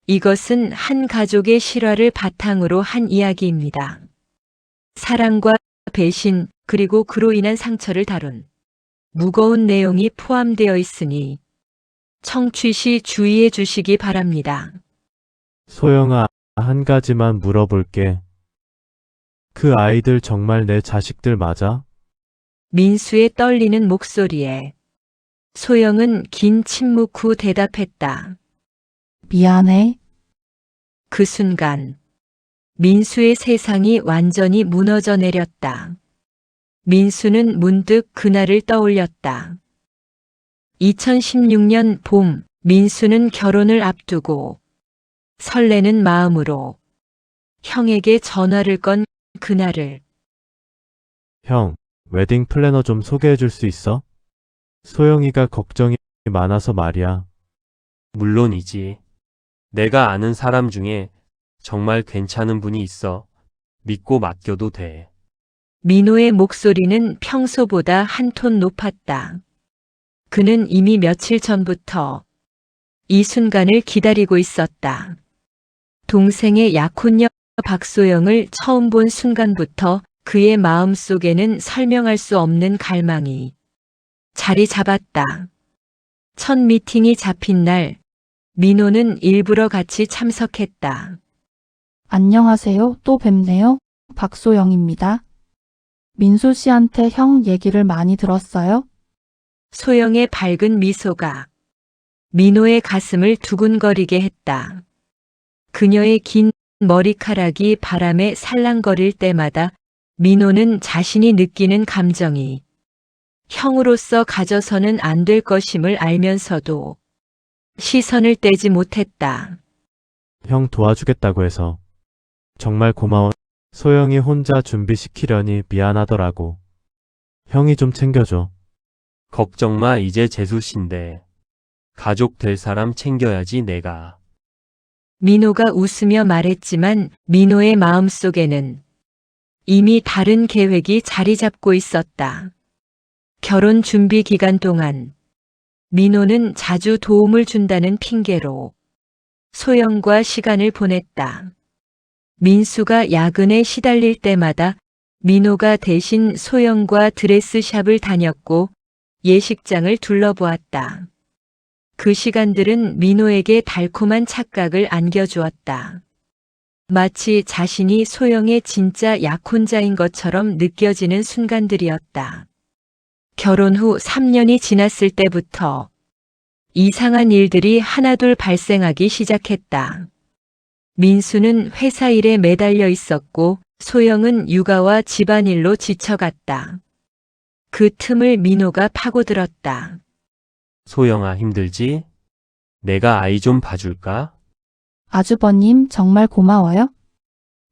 이것은 한 가족의 실화를 바탕으로 한 이야기입니다. 사랑과 배신, 그리고 그로 인한 상처를 다룬 무거운 내용이 포함되어 있으니 청취 시 주의해 주시기 바랍니다. 소영아, 한 가지만 물어볼게. 그 아이들 정말 내 자식들 맞아? 민수의 떨리는 목소리에 소영은 긴 침묵 후 대답했다. 미안해. 그 순간 민수의 세상이 완전히 무너져 내렸다. 민수는 문득 그날을 떠올렸다. 2016년 봄, 민수는 결혼을 앞두고 설레는 마음으로 형에게 전화를 건 그날을 형, 웨딩 플래너 좀 소개해 줄 수 있어? 소영이가 걱정이 많아서 말이야. 물론이지. 내가 아는 사람 중에 정말 괜찮은 분이 있어. 믿고 맡겨도 돼. 민호의 목소리는 평소보다 한 톤 높았다. 그는 이미 며칠 전부터 이 순간을 기다리고 있었다. 동생의 약혼녀 박소영을 처음 본 순간부터 그의 마음속에는 설명할 수 없는 갈망이 자리 잡았다. 첫 미팅이 잡힌 날, 민호는 일부러 같이 참석했다. 안녕하세요. 또 뵙네요. 박소영입니다. 민수 씨한테 형 얘기를 많이 들었어요? 소영의 밝은 미소가 민호의 가슴을 두근거리게 했다. 그녀의 긴 머리카락이 바람에 살랑거릴 때마다 민호는 자신이 느끼는 감정이 형으로서 가져서는 안 될 것임을 알면서도 시선을 떼지 못했다. 형 도와주겠다고 해서. 정말 고마워. 소영이 혼자 준비시키려니 미안하더라고. 형이 좀 챙겨줘. 걱정 마, 이제 재수씨인데. 가족 될 사람 챙겨야지 내가. 민호가 웃으며 말했지만 민호의 마음속에는 이미 다른 계획이 자리 잡고 있었다. 결혼 준비 기간 동안 민호는 자주 도움을 준다는 핑계로 소영과 시간을 보냈다. 민수가 야근에 시달릴 때마다 민호가 대신 소영과 드레스샵을 다녔고 예식장을 둘러보았다. 그 시간들은 민호에게 달콤한 착각을 안겨주었다. 마치 자신이 소영의 진짜 약혼자인 것처럼 느껴지는 순간들이었다. 결혼 후 3년이 지났을 때부터 이상한 일들이 하나둘 발생하기 시작했다. 민수는 회사 일에 매달려 있었고 소영은 육아와 집안일로 지쳐갔다. 그 틈을 민호가 파고들었다. 소영아, 힘들지? 내가 아이 좀 봐줄까? 아주버님 정말 고마워요.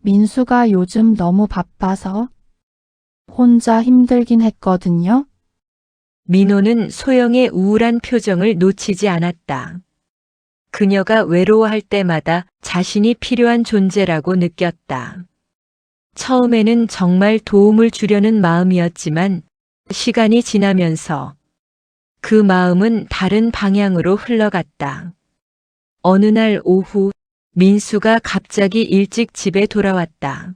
민수가 요즘 너무 바빠서 혼자 힘들긴 했거든요. 민호는 소영의 우울한 표정을 놓치지 않았다. 그녀가 외로워할 때마다 자신이 필요한 존재라고 느꼈다. 처음에는 정말 도움을 주려는 마음이었지만 시간이 지나면서 그 마음은 다른 방향으로 흘러갔다. 어느 날 오후 민수가 갑자기 일찍 집에 돌아왔다.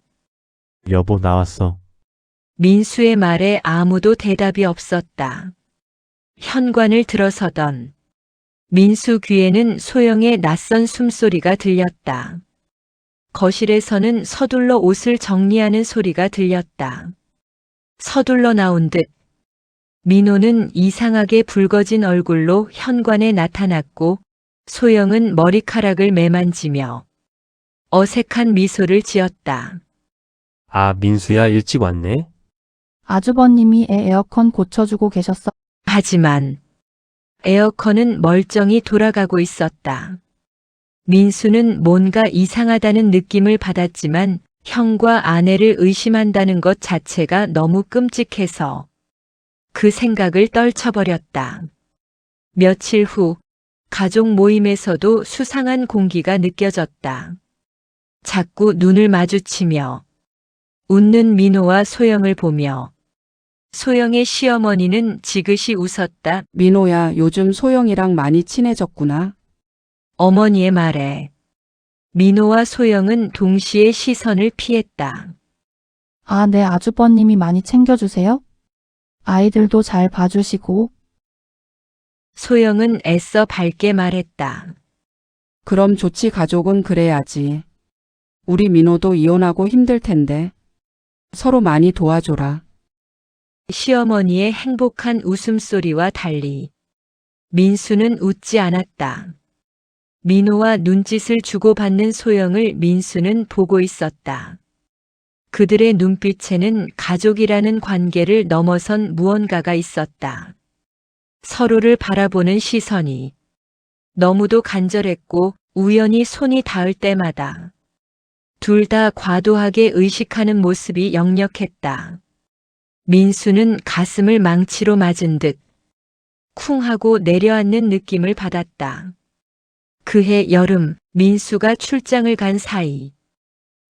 여보, 나왔어. 민수의 말에 아무도 대답이 없었다. 현관을 들어서던 민수 귀에는 소영의 낯선 숨소리가 들렸다. 거실에서는 서둘러 옷을 정리하는 소리가 들렸다. 서둘러 나온 듯 민호는 이상하게 붉어진 얼굴로 현관에 나타났고 소영은 머리카락을 매만지며 어색한 미소를 지었다. 아, 민수야, 일찍 왔네? 아주버님이 애 에어컨 고쳐주고 계셨어. 하지만 에어컨은 멀쩡히 돌아가고 있었다. 민수는 뭔가 이상하다는 느낌을 받았지만 형과 아내를 의심한다는 것 자체가 너무 끔찍해서 그 생각을 떨쳐버렸다. 며칠 후 가족 모임에서도 수상한 공기가 느껴졌다. 자꾸 눈을 마주치며 웃는 민호와 소영을 보며 소영의 시어머니는 지그시 웃었다. 민호야, 요즘 소영이랑 많이 친해졌구나. 어머니의 말에 민호와 소영은 동시에 시선을 피했다. 아, 네, 아주버님이 많이 챙겨주세요. 아이들도 잘 봐주시고. 소영은 애써 밝게 말했다. 그럼 좋지, 가족은 그래야지. 우리 민호도 이혼하고 힘들 텐데. 서로 많이 도와줘라. 시어머니의 행복한 웃음소리와 달리 민수는 웃지 않았다. 민호와 눈짓을 주고받는 소영을 민수는 보고 있었다. 그들의 눈빛에는 가족이라는 관계를 넘어선 무언가가 있었다. 서로를 바라보는 시선이 너무도 간절했고 우연히 손이 닿을 때마다 둘 다 과도하게 의식하는 모습이 역력했다. 민수는 가슴을 망치로 맞은 듯 쿵 하고 내려앉는 느낌을 받았다. 그해 여름 민수가 출장을 간 사이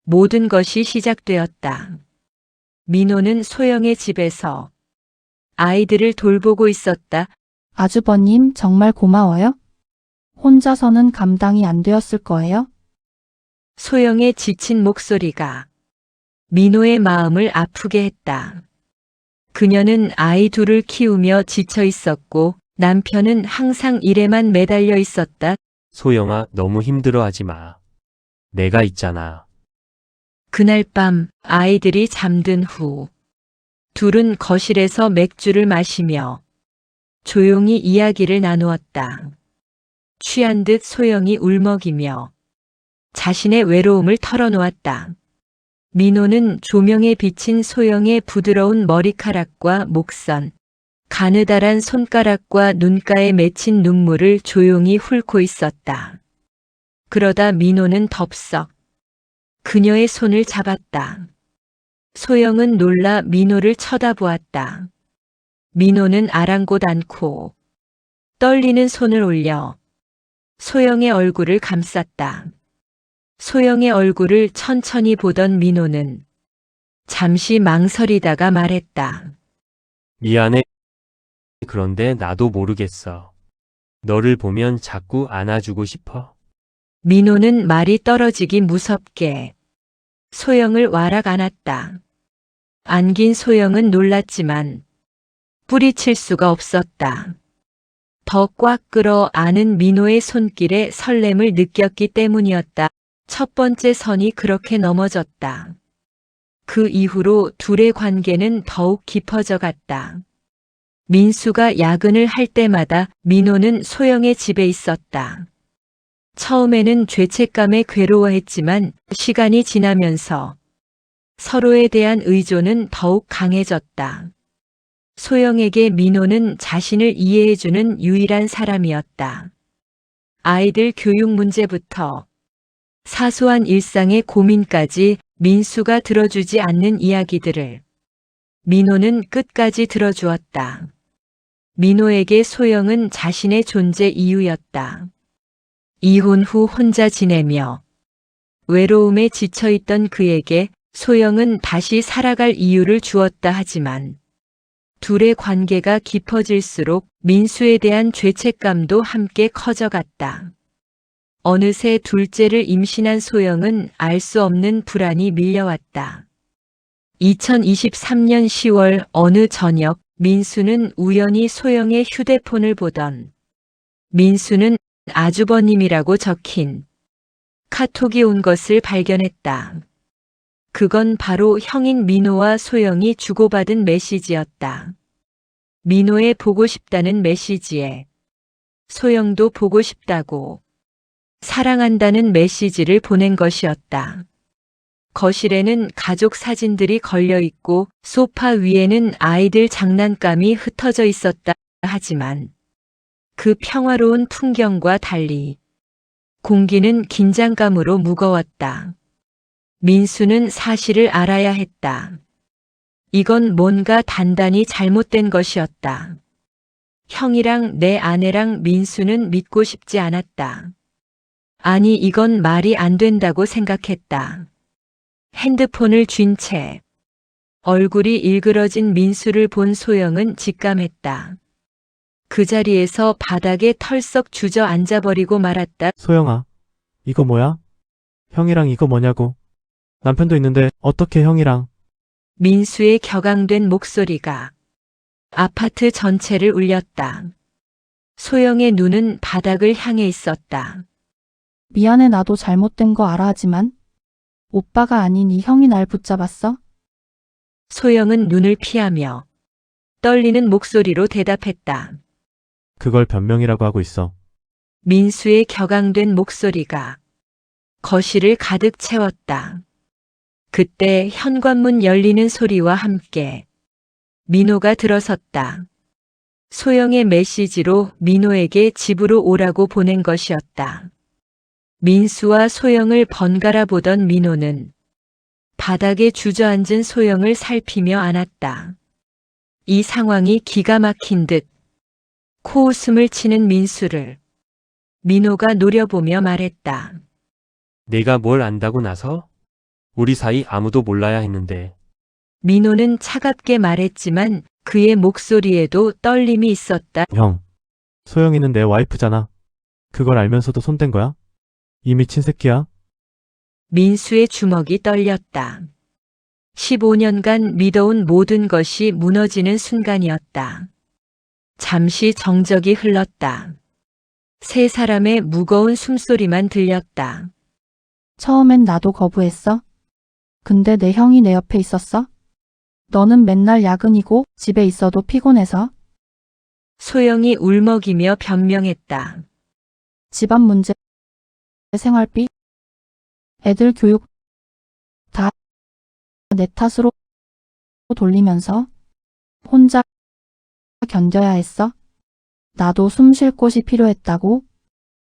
모든 것이 시작되었다. 민호는 소영의 집에서 아이들을 돌보고 있었다. 아주버님, 정말 고마워요. 혼자서는 감당이 안 되었을 거예요. 소영의 지친 목소리가 민호의 마음을 아프게 했다. 그녀는 아이 둘을 키우며 지쳐 있었고 남편은 항상 일에만 매달려 있었다. 소영아, 너무 힘들어하지 마. 내가 있잖아. 그날 밤 아이들이 잠든 후 둘은 거실에서 맥주를 마시며 조용히 이야기를 나누었다. 취한 듯 소영이 울먹이며 자신의 외로움을 털어놓았다. 민호는 조명에 비친 소영의 부드러운 머리카락과 목선, 가느다란 손가락과 눈가에 맺힌 눈물을 조용히 훑고 있었다. 그러다 민호는 덥석 그녀의 손을 잡았다. 소영은 놀라 민호를 쳐다보았다. 민호는 아랑곳 않고 떨리는 손을 올려 소영의 얼굴을 감쌌다. 소영의 얼굴을 천천히 보던 민호는 잠시 망설이다가 말했다. 미안해. 그런데 나도 모르겠어. 너를 보면 자꾸 안아주고 싶어. 민호는 말이 떨어지기 무섭게 소영을 와락 안았다. 안긴 소영은 놀랐지만 뿌리칠 수가 없었다. 더 꽉 끌어 안은 민호의 손길에 설렘을 느꼈기 때문이었다. 첫 번째 선이 그렇게 넘어졌다. 그 이후로 둘의 관계는 더욱 깊어져 갔다. 민수가 야근을 할 때마다 민호는 소영의 집에 있었다. 처음에는 죄책감에 괴로워했지만 시간이 지나면서 서로에 대한 의존은 더욱 강해졌다. 소영에게 민호는 자신을 이해해주는 유일한 사람이었다. 아이들 교육 문제부터 사소한 일상의 고민까지 민수가 들어주지 않는 이야기들을 민호는 끝까지 들어주었다. 민호에게 소영은 자신의 존재 이유였다. 이혼 후 혼자 지내며 외로움에 지쳐있던 그에게 소영은 다시 살아갈 이유를 주었다 하지만 둘의 관계가 깊어질수록 민수에 대한 죄책감도 함께 커져갔다. 어느새 둘째를 임신한 소영은 알 수 없는 불안이 밀려왔다. 2023년 10월 어느 저녁 민수는 우연히 소영의 휴대폰을 보던 민수는 아주버님이라고 적힌 카톡이 온 것을 발견했다. 그건 바로 형인 민호와 소영이 주고받은 메시지였다. 민호의 보고 싶다는 메시지에 소영도 보고 싶다고 사랑한다는 메시지를 보낸 것이었다. 거실에는 가족 사진들이 걸려 있고 소파 위에는 아이들 장난감이 흩어져 있었다. 하지만 그 평화로운 풍경과 달리 공기는 긴장감으로 무거웠다. 민수는 사실을 알아야 했다. 이건 뭔가 단단히 잘못된 것이었다. 형이랑 내 아내랑 민수는 믿고 싶지 않았다. 아니, 이건 말이 안 된다고 생각했다. 핸드폰을 쥔 채 얼굴이 일그러진 민수를 본 소영은 직감했다. 그 자리에서 바닥에 털썩 주저앉아버리고 말았다. 소영아, 이거 뭐야? 형이랑 이거 뭐냐고. 남편도 있는데 어떻게 형이랑. 민수의 격앙된 목소리가 아파트 전체를 울렸다. 소영의 눈은 바닥을 향해 있었다. 미안해, 나도 잘못된 거 알아. 하지만 오빠가 아닌 이 형이 날 붙잡았어? 소영은 눈을 피하며 떨리는 목소리로 대답했다. 그걸 변명이라고 하고 있어. 민수의 격앙된 목소리가 거실을 가득 채웠다. 그때 현관문 열리는 소리와 함께 민호가 들어섰다. 소영의 메시지로 민호에게 집으로 오라고 보낸 것이었다. 민수와 소영을 번갈아 보던 민호는 바닥에 주저앉은 소영을 살피며 안았다. 이 상황이 기가 막힌 듯 코웃음을 치는 민수를 민호가 노려보며 말했다. 내가 뭘 안다고 나서? 우리 사이 아무도 몰라야 했는데. 민호는 차갑게 말했지만 그의 목소리에도 떨림이 있었다. 형. 소영이는 내 와이프잖아. 그걸 알면서도 손댄 거야? 이 미친 새끼야? 민수의 주먹이 떨렸다. 15년간 믿어온 모든 것이 무너지는 순간이었다. 잠시 정적이 흘렀다. 세 사람의 무거운 숨소리만 들렸다. 처음엔 나도 거부했어. 근데 내 형이 내 옆에 있었어? 너는 맨날 야근이고 집에 있어도 피곤해서 소영이 울먹이며 변명했다. 집안 문제, 생활비, 애들 교육 다 내 탓으로 돌리면서 혼자 견뎌야 했어. 나도 숨 쉴 곳이 필요했다고.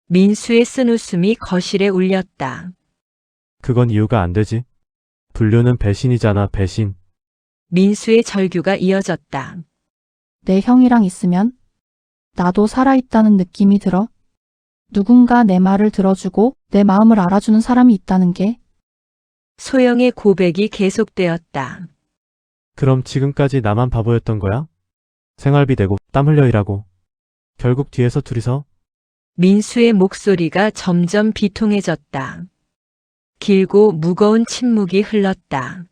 민수의 쓴웃음이 거실에 울렸다. 그건 이유가 안 되지. 불륜은 배신이잖아, 배신. 민수의 절규가 이어졌다. 내 형이랑 있으면 나도 살아있다는 느낌이 들어. 누군가 내 말을 들어주고 내 마음을 알아주는 사람이 있다는 게. 소영의 고백이 계속되었다. 그럼 지금까지 나만 바보였던 거야? 생활비 내고 땀 흘려 일하고. 결국 뒤에서 둘이서. 민수의 목소리가 점점 비통해졌다. 길고 무거운 침묵이 흘렀다.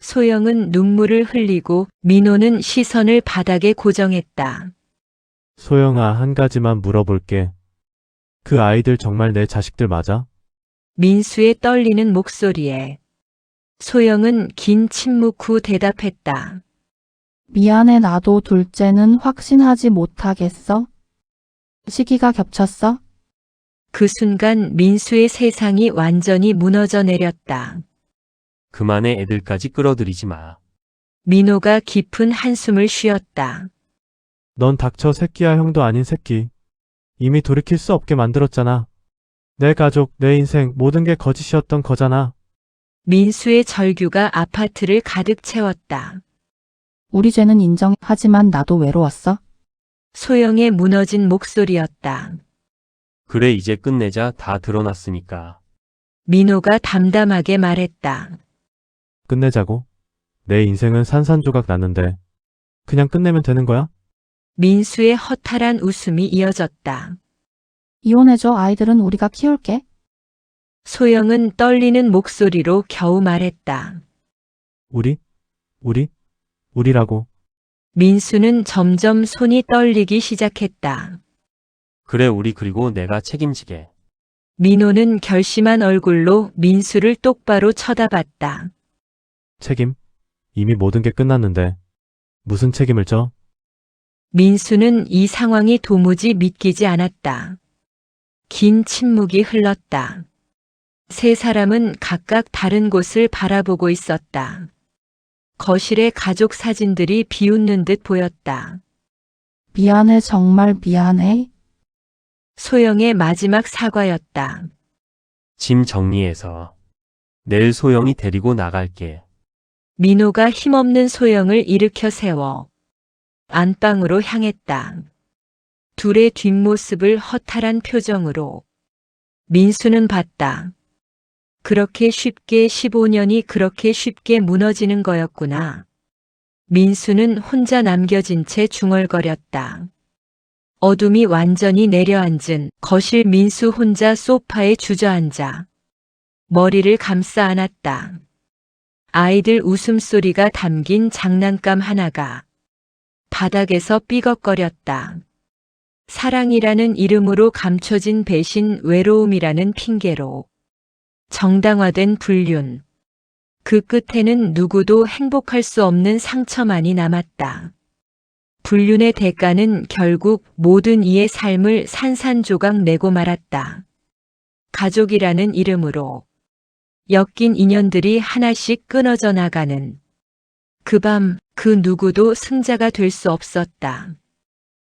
소영은 눈물을 흘리고 민호는 시선을 바닥에 고정했다. 소영아, 한 가지만 물어볼게. 그 아이들 정말 내 자식들 맞아? 민수의 떨리는 목소리에 소영은 긴 침묵 후 대답했다. 미안해, 나도 둘째는 확신하지 못하겠어. 시기가 겹쳤어. 그 순간 민수의 세상이 완전히 무너져 내렸다. 그만해, 애들까지 끌어들이지 마. 민호가 깊은 한숨을 쉬었다. 넌 닥쳐, 새끼야. 형도 아닌 새끼. 이미 돌이킬 수 없게 만들었잖아. 내 가족, 내 인생, 모든 게 거짓이었던 거잖아. 민수의 절규가 아파트를 가득 채웠다. 우리 죄는 인정하지만 나도 외로웠어. 소영의 무너진 목소리였다. 그래, 이제 끝내자. 다 드러났으니까. 민호가 담담하게 말했다. 끝내자고. 내 인생은 산산조각 났는데 그냥 끝내면 되는 거야? 민수의 허탈한 웃음이 이어졌다. 이혼해줘. 아이들은 우리가 키울게. 소영은 떨리는 목소리로 겨우 말했다. 우리라고. 민수는 점점 손이 떨리기 시작했다. 그래, 우리 그리고 내가 책임지게. 민호는 결심한 얼굴로 민수를 똑바로 쳐다봤다. 책임? 이미 모든 게 끝났는데 무슨 책임을 져? 민수는 이 상황이 도무지 믿기지 않았다. 긴 침묵이 흘렀다. 세 사람은 각각 다른 곳을 바라보고 있었다. 거실의 가족 사진들이 비웃는 듯 보였다. 미안해, 정말 미안해. 소영의 마지막 사과였다. 짐 정리해서. 내일 소영이 데리고 나갈게. 민호가 힘없는 소영을 일으켜 세워 안방으로 향했다. 둘의 뒷모습을 허탈한 표정으로 민수는 봤다. 그렇게 쉽게 15년이 그렇게 쉽게 무너지는 거였구나. 민수는 혼자 남겨진 채 중얼거렸다. 어둠이 완전히 내려앉은 거실. 민수 혼자 소파에 주저앉아 머리를 감싸 안았다. 아이들 웃음소리가 담긴 장난감 하나가 바닥에서 삐걱거렸다. 사랑이라는 이름으로 감춰진 배신, 외로움이라는 핑계로 정당화된 불륜. 그 끝에는 누구도 행복할 수 없는 상처만이 남았다. 불륜의 대가는 결국 모든 이의 삶을 산산조각 내고 말았다. 가족이라는 이름으로 엮인 인연들이 하나씩 끊어져 나가는 그 밤, 그 누구도 승자가 될 수 없었다.